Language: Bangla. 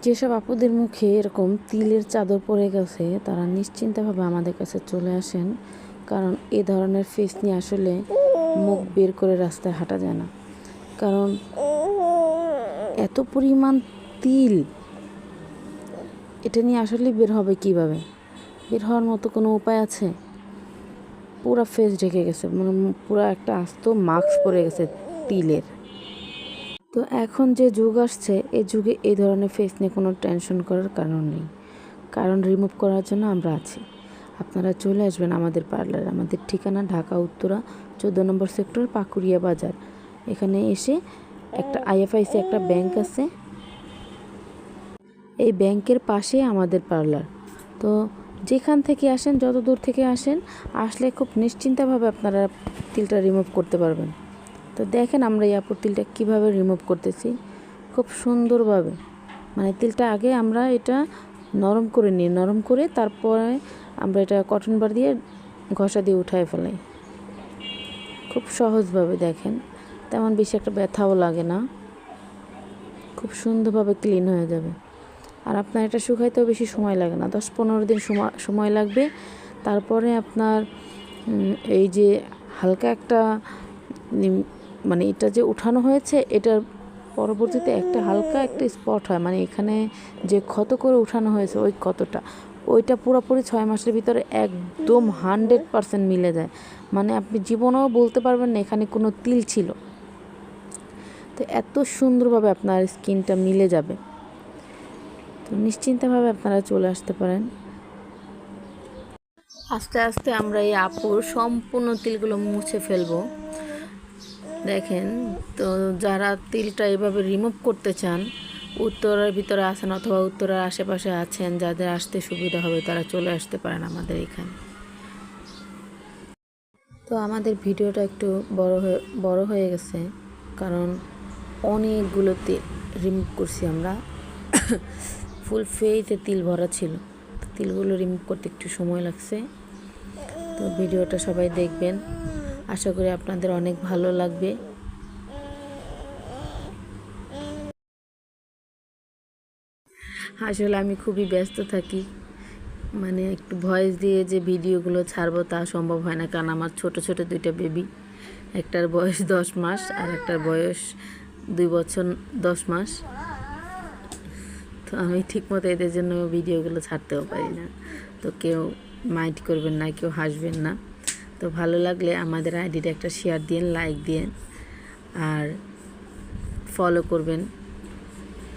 যেসব আপুদের মুখে এরকম তিলের চাদর পড়ে গেছে তারা নিশ্চিন্তভাবে আমাদের কাছে চলে আসেন, কারণ এ ধরনের ফেস নিয়ে আসলে মুখ বের করে রাস্তায় হাঁটা যায় না। কারণ এত পরিমাণ তিল, এটা নিয়ে আসলে বের হবে কিভাবে? বের হওয়ার মতো কোনো উপায় আছে? পুরো ফেস ঢেকে গেছে, মানে পুরো একটা আস্ত মাস্ক পরে গেছে তিলের। তো এখন যে যুগ আসছে, এই যুগে এই ধরনের ফেস নিয়ে কোনো টেনশন করার কারণ নেই, কারণ রিমুভ করার জন্য আমরা আছি। আপনারা চলে আসবেন আমাদের পার্লার। আমাদের ঠিকানা ঢাকা উত্তরা 14 নম্বর সেক্টর, পাকুড়িয়া বাজার। এখানে এসে একটা আইএফআইসি একটা ব্যাংক আছে, এই ব্যাংকের পাশে আমাদের পার্লার। তো যেখান থেকে আসেন, যত দূর থেকে আসেন, আসলে খুব নিশ্চিন্তভাবে আপনারা তিলটা রিমুভ করতে পারবেন। তো দেখেন আমরা এই আপুর তিলটা কীভাবে রিমুভ করতেছি, খুব সুন্দরভাবে। মানে তিলটা আগে আমরা এটা নরম করে নিই, নরম করে তারপরে আমরা এটা কটন বার দিয়ে ঘষা দিয়ে উঠায় ফেলাই। খুব সহজভাবে দেখেন, তেমন বেশি একটা ব্যথাও লাগে না, খুব সুন্দরভাবে ক্লিন হয়ে যাবে। আর আপনার এটা শুকাইতেও বেশি সময় লাগে না, 10-15 দিন সময় লাগবে। তারপরে আপনার এই যে হালকা একটা মানে এটা যে উঠানো হয়েছে, এটার পরবর্তীতে একটা হালকা একটা স্পট হয়, মানে এখানে যে ক্ষত করে উঠানো হয়েছে ওই ক্ষতটা, ওইটা পুরোপুরি 6 মাসের ভিতরে একদম 100% মিলে যায়। মানে আপনি জীবনেও বলতে পারবেন না এখানে কোনো তিল ছিল। তো এত সুন্দরভাবে আপনার স্কিনটা মিলে যাবে। তো নিশ্চিন্তভাবে আপনারা চলে আসতে পারেন। আস্তে আস্তে আমরা এই আপুর সম্পূর্ণ তিলগুলো মুছে ফেলবো। দেখেন, তো যারা তিলটা এভাবে রিমুভ করতে চান, উত্তরার ভিতরে আছেন অথবা উত্তরার আশেপাশে আছেন, যাদের আসতে সুবিধা হবে তারা চলে আসতে পারেন আমাদের এখানে। তো আমাদের ভিডিওটা একটু বড় হয়ে গেছে, কারণ অনেকগুলো তিল রিমুভ করছি আমরা। ফুল ফেসে তিল ভরা ছিল, তিলগুলো রিমুভ করতে একটু সময় লাগছে। তো ভিডিওটা সবাই দেখবেন, আশা করি আপনাদের অনেক ভালো লাগবে। আসলে আমি খুবই ব্যস্ত থাকি, মানে একটু ভয়েস দিয়ে যে ভিডিওগুলো ছাড়বো তা সম্ভব হয় না, কারণ আমার ছোট ছোট 2টা বেবি, একটার বয়স 10 মাস আর একটার বয়স 2 বছর 10 মাস। তো আমি ঠিকমতো এদের জন্য ভিডিওগুলো ছাড়তেও পারি না। তো কেউ মাইন্ড করবেন না, কেউ হাসবেন না। তো ভালো লাগলে আমাদের আইডিটা একটা শেয়ার দিন, লাইক দিন আর ফলো করবেন।